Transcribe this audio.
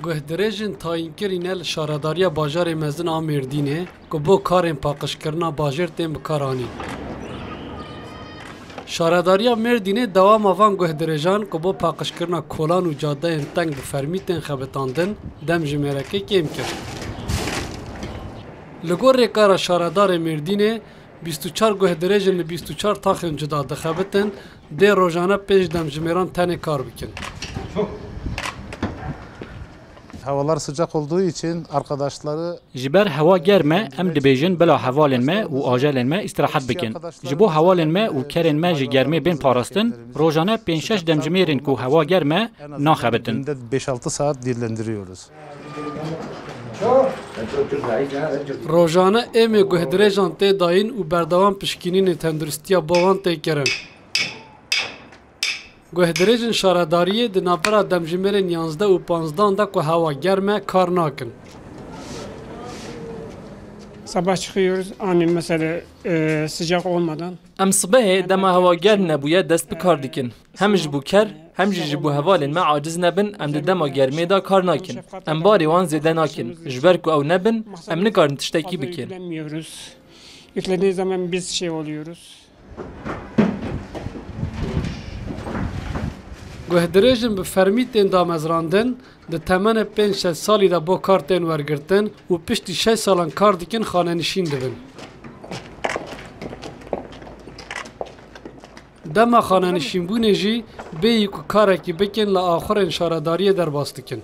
Guhdirêjên tayînkirîne li şaredariya bajarê mezin a Mêrdînê ku bo karên paqijkirina bajêr tên bikaranîn. Şaredariya Mêrdînê dewama van guhdirêjan ku bo paqijkirina kolan û cadeyên teng bi fermî tên xebitandin dem ji mêrekê kêm kir. Li gor rêkara şaredarê Mêrdînê 24 guhdirêjin li 24 taxên cuda dixebitin dê rojane pêş demjimêran tenê kar bikin. Havalar sıcak olduğu için arkadaşları Jiber hava germe em dibêjin bila hevalên me û ajelên me istirahat bikin. Ji bo hevalên me û kerên me ji germê bên parastin, rojane 5-6 demjimêrên ku hava germe naxebitin. günde 5-6 saat dinlendiriyoruz. Rojane em ê guhdirêjan tê dayîn û berdewam piştgirînê tenduristiya bovan tê kirin. Guhdirêjên şaredariyê di navbera demjimêrên 11 û 15 de ku hava germ e kar nakin. Sabah çıkıyoruz ani mesela sıcak olmadan. Em sibehê dema hewager nebûye dest bi kar dikin. Hem ji bo ker hem jî ji bo hevalên me aciz nebin em di dema germê de kar nakin. Em barê wan zêde nakin. Ji ber ku ew nebin em nikarin tiştekî bikin. Yüklenmiyoruz. Yüklediği zaman biz şey oluyoruz. Guhdirêjin bi fermî tên damezrandin di temenê 5-6 salî de bo kar tên wergirtin û piştî 6 salan kar dikin xanenişîn dibin. Dema xanenişînbûnê jî bêyî ku karekî bikin li axirên şaredariyê derbas dikin.